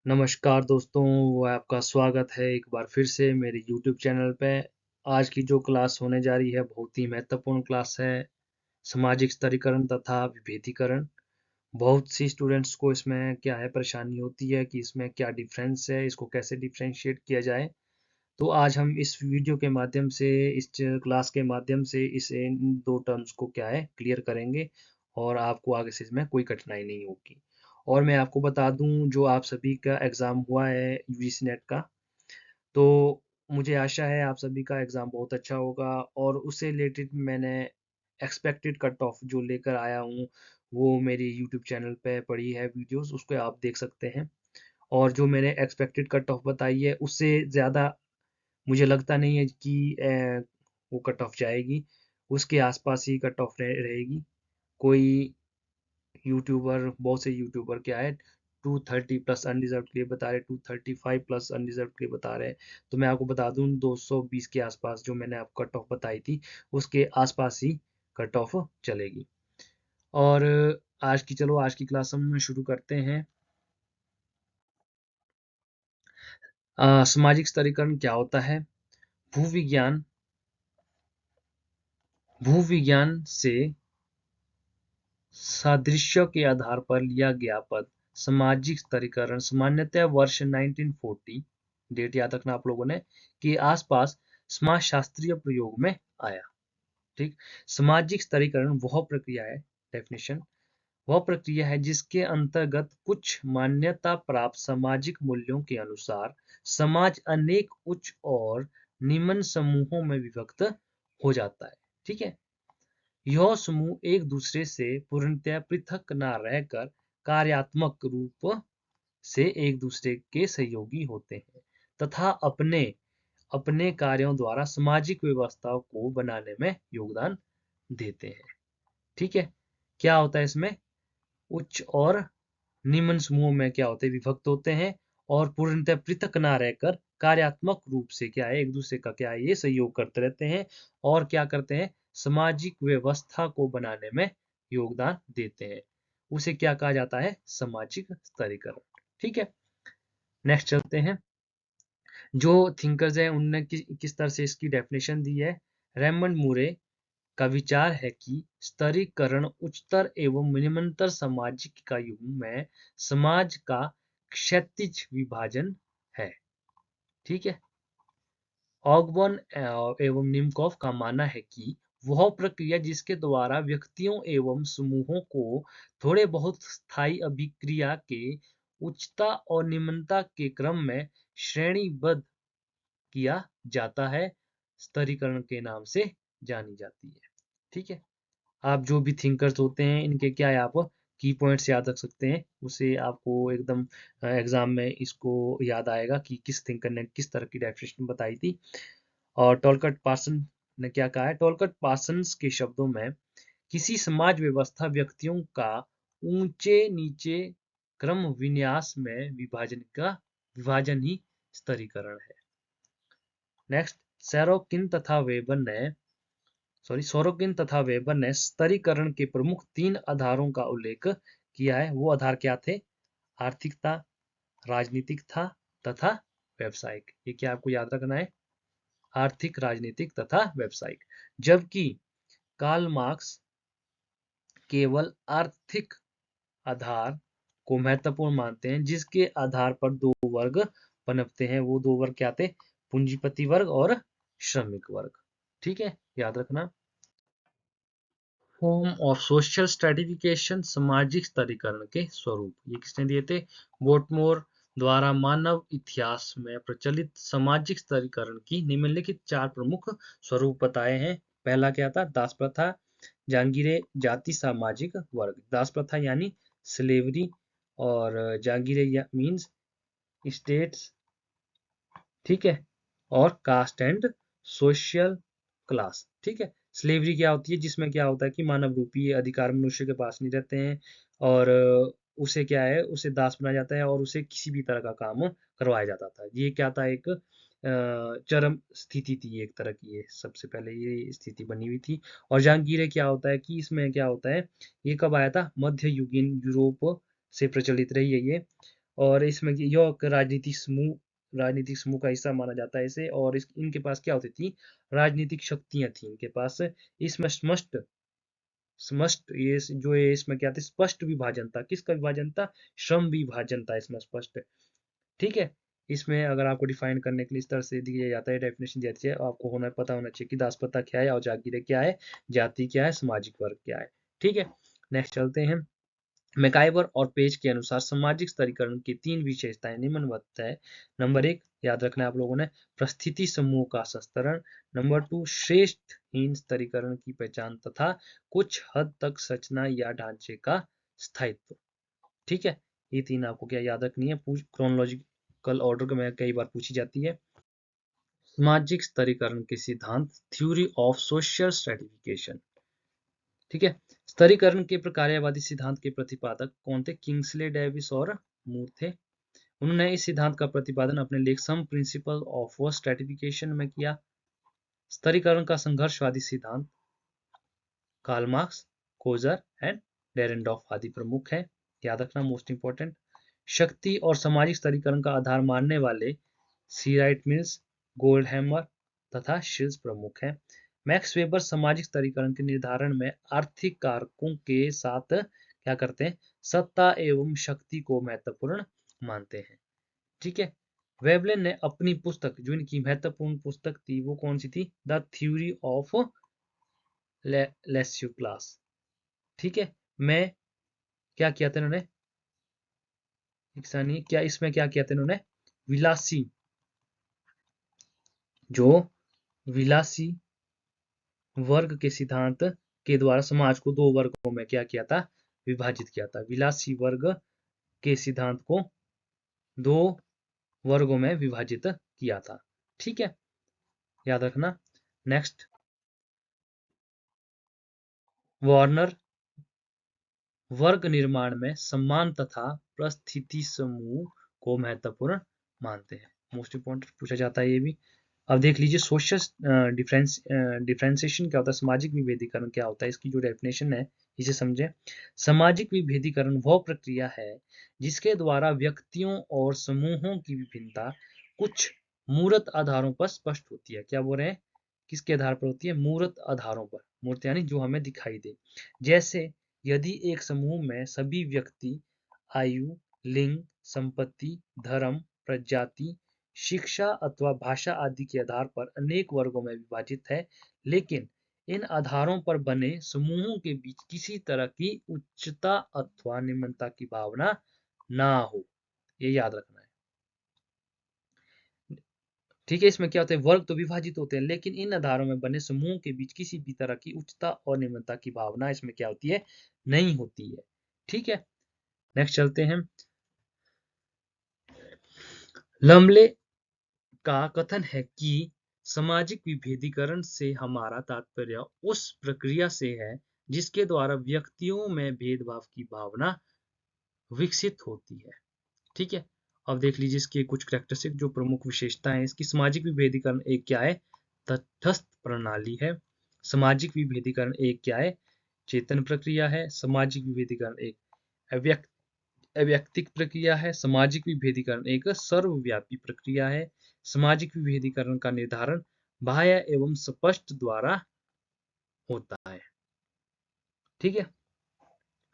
नमस्कार दोस्तों, आपका स्वागत है एक बार फिर से मेरे यूट्यूब चैनल पे। आज की जो क्लास होने जा रही है बहुत ही महत्वपूर्ण क्लास है, सामाजिक स्तरीकरण तथा विभेदीकरण। बहुत सी स्टूडेंट्स को इसमें क्या है परेशानी होती है कि इसमें क्या डिफरेंस है, इसको कैसे डिफरेंशिएट किया जाए। तो आज हम इस वीडियो के माध्यम से, इस क्लास के माध्यम से इन 2 टर्म्स को क्या है क्लियर करेंगे और आपको आगे से इसमें कोई कठिनाई नहीं होगी। और मैं आपको बता दूँ जो आप सभी का एग्ज़ाम हुआ है यूजीसी नेट का, तो मुझे आशा है आप सभी का एग्ज़ाम बहुत अच्छा होगा और उससे रिलेटेड मैंने एक्सपेक्टेड कट ऑफ जो लेकर आया हूँ, वो मेरे यूट्यूब चैनल पे पड़ी है वीडियोज़, उसको आप देख सकते हैं। और जो मैंने एक्सपेक्टेड कट ऑफ बताई है, उससे ज़्यादा मुझे लगता नहीं है कि वो कट ऑफ जाएगी, उसके आसपास ही कट ऑफ रहेगी। कोई यूट्यूबर बहुत से यूट्यूबर क्या है 230 प्लस अनरिजर्व्ड के लिए बता रहे हैं, 235 प्लस अनरिजर्व्ड के लिए बता रहे हैं। तो मैं आपको बता दूं 220 के आसपास जो मैंने आपको कट ऑफ बताई थी, उसके आसपास ही कट ऑफ चलेगी। और आज की क्लास हम शुरू करते हैं। सामाजिक स्तरीकरण क्या होता है? भूविज्ञान भूविज्ञान से सादृश्य के आधार पर लिया गया पद सामाजिक स्तरीकरण सामान्यतः वर्ष 1940 डेट याद रखना आप लोगों ने के आसपास समाजशास्त्रीय प्रयोग में आया। ठीक। सामाजिक स्तरीकरण वह प्रक्रिया है, डेफिनेशन, वह प्रक्रिया है जिसके अंतर्गत कुछ मान्यता प्राप्त सामाजिक मूल्यों के अनुसार समाज अनेक उच्च और निम्न समूहों में विभक्त हो जाता है। ठीक है। यह समूह एक दूसरे से पूर्णतया पृथक न रहकर कार्यात्मक रूप से एक दूसरे के सहयोगी होते हैं तथा अपने अपने कार्यों द्वारा सामाजिक व्यवस्था को बनाने में योगदान देते हैं। ठीक है। क्या होता है इसमें? उच्च और निम्न समूहों में क्या होते हैं विभक्त होते हैं और पूर्णतः पृथक ना रहकर कार्यात्मक रूप से क्या है एक दूसरे का क्या है ये सहयोग करते रहते हैं और क्या करते हैं सामाजिक व्यवस्था को बनाने में योगदान देते हैं। उसे क्या कहा जाता है? सामाजिक स्तरीकरण। ठीक है। नेक्स्ट चलते हैं। जो थिंकर्स हैं उनने किस तरह से इसकी डेफिनेशन दी है। रेमंड मूरे का विचार है कि स्तरीकरण उच्चतर एवं निम्नतर सामाजिक इकाइयों में समाज का क्षैतिज विभाजन है। ठीक है। ऑगबर्न एवं निमकॉफ का मानना है कि वह प्रक्रिया जिसके द्वारा व्यक्तियों एवं समूहों को थोड़े बहुत स्थायी अभिक्रिया के उच्चता और निम्नता के क्रम में श्रेणीबद्ध किया जाता है, स्तरीकरण के नाम से जानी जाती है। ठीक है। आप जो भी थिंकर्स होते हैं इनके क्या है आप की पॉइंट्स याद रख सकते हैं, उसे आपको एकदम एग्जाम में इसको याद आएगा कि किस थिंकर ने किस तरह की डेफिनेशन बताई थी। और टोलकट पार्सन ने क्या कहा है? टोलकट पार्सन्स के शब्दों में किसी समाज व्यवस्था व्यक्तियों का ऊंचे नीचे क्रम विन्यास में विभाजन ही स्तरीकरण है। नेक्स्ट, सैरोकिन तथा वेबर ने सोरोकिन तथा वेबर ने स्तरीकरण के प्रमुख 3 आधारों का उल्लेख किया है। वो आधार क्या थे? आर्थिक था, राजनीतिक था तथा व्यावसायिक। ये क्या आपको याद रखना है? आर्थिक, राजनीतिक तथा व्यावसायिक। जबकि कार्ल मार्क्स केवल आर्थिक आधार को महत्वपूर्ण मानते हैं जिसके आधार पर 2 वर्ग पनपते हैं। वो 2 वर्ग क्या थे? पूंजीपति वर्ग और श्रमिक वर्ग। ठीक है, याद रखना। फॉर्म ऑफ सोशल स्ट्रेटिफिकेशन सामाजिक स्तरीकरण के स्वरूप, ये किसने दिए थे? वोटमोर द्वारा मानव इतिहास में प्रचलित सामाजिक स्तरीकरण की निम्नलिखित 4 प्रमुख स्वरूप बताए हैं। पहला क्या था? दास प्रथा, जागीरे, जाति, सामाजिक वर्ग। दास प्रथा यानी स्लेवरी और जागीरे मीन्स स्टेट्स। ठीक है। और कास्ट एंड सोशल क्लास। ठीक है। स्लेवरी क्या होती है? जिसमें क्या होता है कि मानव रूपी अधिकार मनुष्य के पास नहीं रहते हैं और उसे क्या है उसे दास बनाया जाता है और उसे किसी भी तरह का काम करवाया जाता था। ये क्या था? एक चरम स्थिति थी एक तरह की, ये सबसे पहले ये स्थिति बनी हुई थी। और जहांगीर क्या होता है कि इसमें क्या होता है, ये कब आया था? मध्य युगीन यूरोप से प्रचलित रही है ये। और इसमें यह एक राजनीतिक समूह का हिस्सा माना जाता है इसे, और इनके पास क्या होती थी, राजनीतिक शक्तियां थी इनके पास। इसमें स्पष्ट स्पष्ट ये इसमें क्या था, स्पष्ट विभाजन था। किसका विभाजन था, श्रम विभाजन था इसमें स्पष्ट। ठीक है, इसमें अगर आपको डिफाइन करने के लिए इस तरह से दिया जाता है, डेफिनेशन दी जाती है, आपको पता होना चाहिए कि दासप्रथा क्या है और जागीरें क्या है, जाति क्या है, सामाजिक वर्ग क्या है। ठीक है, नेक्स्ट चलते हैं। मैकाइवर और पेज के अनुसार सामाजिक स्तरीकरण की 3 विशेषताएं निम्नवत है। नंबर 1 याद रखना है आप लोगों ने, परिस्थिति समूह का संस्तरण। नंबर 2 श्रेष्ठहीन स्तरीकरण की पहचान तथा कुछ हद तक संरचना या ढांचे का स्थायित्व। ठीक है, ये 3 आपको क्या याद रखनी है, क्रोनोलॉजिकल ऑर्डर में कई बार पूछी जाती है। सामाजिक स्तरीकरण के सिद्धांत, थ्योरी ऑफ सोशल स्ट्रेटिफिकेशन। ठीक है, स्तरीकरण के प्रकार्यवादी सिद्धांत के प्रतिपादक कौन थे, किंग्सले डेविस और मूर थे। उन्होंने इस सिद्धांत का प्रतिपादन अपने लेख सम प्रिंसिपल ऑफ स्ट्रेटिफिकेशन में किया। स्तरीकरण का संघर्षवादी सिद्धांत, कार्ल मार्क्स, कोजर एंड डेरेनडॉर्फ आदि प्रमुख है, याद रखना मोस्ट इंपॉर्टेंट। शक्ति और सामाजिक स्तरीकरण का आधार मानने वाले सी राइट मिल्स, गोल्डहैमर तथा शिल्स प्रमुख हैं। मैक्स वेबर सामाजिक स्तरीकरण के निर्धारण में आर्थिक कारकों के साथ क्या करते हैं, सत्ता एवं शक्ति को महत्वपूर्ण मानते हैं। ठीक है, वेबले ने अपनी पुस्तक, जो इनकी महत्वपूर्ण पुस्तक थी, वो कौन सी थी, द थ्योरी ऑफ लेस्यू क्लास। ठीक है, मैं क्या किया था इन्होंने, क्या इसमें क्या किया था इन्होंने, विलासी जो विलासी वर्ग के सिद्धांत के द्वारा समाज को 2 वर्गों में क्या किया था, विभाजित किया था। विलासी वर्ग के सिद्धांत को 2 वर्गों में विभाजित किया था। ठीक है, याद रखना। नेक्स्ट, वार्नर वर्ग निर्माण में सम्मान तथा परिस्थिति समूह को महत्वपूर्ण मानते हैं। मोस्ट इंपॉर्टेंट पूछा जाता है ये भी। अब देख लीजिए, सोशल डिफ्रेंसिएशन क्या होता है, सामाजिक विभेदीकरण क्या होता है, इसकी जो डेफिनेशन है इसे समझें। सामाजिक विभेदीकरण वह प्रक्रिया है जिसके द्वारा व्यक्तियों और समूहों की विभिन्नता कुछ मूर्त आधारों पर स्पष्ट होती है। क्या बोल रहे हैं, किसके आधार पर होती है, मूर्त आधारों पर। मूर्त यानी जो हमें दिखाई दे। जैसे यदि एक समूह में सभी व्यक्ति आयु, लिंग, संपत्ति, धर्म, प्रजाति, शिक्षा अथवा भाषा आदि के आधार पर अनेक वर्गों में विभाजित है, लेकिन इन आधारों पर बने समूहों के बीच किसी तरह की उच्चता अथवा निम्नता की भावना ना हो, ये याद रखना है। ठीक है, इसमें क्या होता है, वर्ग तो विभाजित होते हैं, लेकिन इन आधारों में बने समूह के बीच किसी भी तरह की उच्चता और निम्नता की भावना इसमें क्या होती है, नहीं होती है। ठीक है, नेक्स्ट चलते हैं। लमले का कथन है कि सामाजिक विभेदीकरण से हमारा तात्पर्य उस प्रक्रिया से है जिसके द्वारा व्यक्तियों में भेदभाव की भावना विकसित होती है। ठीक है, अब देख लीजिए इसके कुछ कैरेक्टरिस्टिक, जो प्रमुख विशेषता है इसकी। सामाजिक विभेदीकरण एक क्या है, तटस्थ प्रणाली है। सामाजिक विभेदीकरण एक क्या है, चेतन प्रक्रिया है। सामाजिक विभेदीकरण एक अव्यक्तिक प्रक्रिया है। सामाजिक विभेदीकरण एक सर्वव्यापी प्रक्रिया है। सामाजिक विभेदीकरण का निर्धारण बाह्य एवं स्पष्ट द्वारा होता है। ठीक है,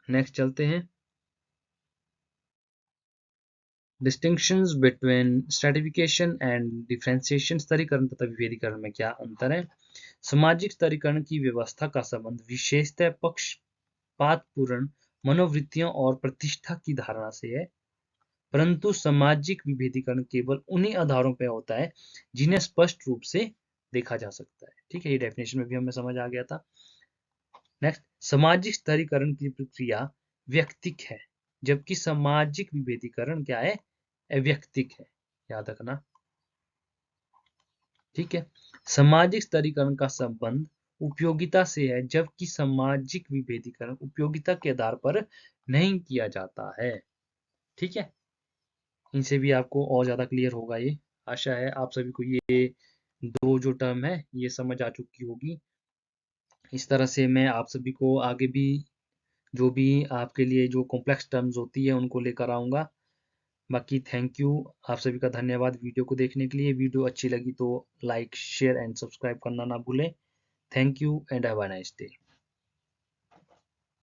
नेक्स्ट चलते हैं। Distinctions between stratification and differentiation, स्तरीकरण तथा विभेदीकरण में क्या अंतर है। सामाजिक स्तरीकरण की व्यवस्था का संबंध विशेषतः पक्षपातपूर्ण मनोवृत्तियों और प्रतिष्ठा की धारणा से है, परंतु सामाजिक विभेदीकरण केवल उन्हीं आधारों पर होता है जिन्हें स्पष्ट रूप से देखा जा सकता है। ठीक है, ये डेफिनेशन में भी हमें समझ आ गया था। नेक्स्ट, सामाजिक स्तरीकरण की प्रक्रिया व्यक्तिक है, जबकि सामाजिक विभेदीकरण क्या है, अव्यक्तिक है, याद रखना। ठीक है, सामाजिक स्तरीकरण का संबंध उपयोगिता से है, जबकि सामाजिक विभेदीकरण उपयोगिता के आधार पर नहीं किया जाता है। ठीक है, इनसे भी आपको और ज्यादा क्लियर होगा ये। आशा है आप सभी को ये 2 जो टर्म है ये समझ आ चुकी होगी। इस तरह से मैं आप सभी को आगे भी जो भी आपके लिए जो कॉम्प्लेक्स टर्म्स होती है उनको लेकर आऊंगा। बाकी थैंक यू, आप सभी का धन्यवाद वीडियो को देखने के लिए। वीडियो अच्छी लगी तो लाइक शेयर एंड सब्सक्राइब करना ना भूलें। Thank you and have a nice day.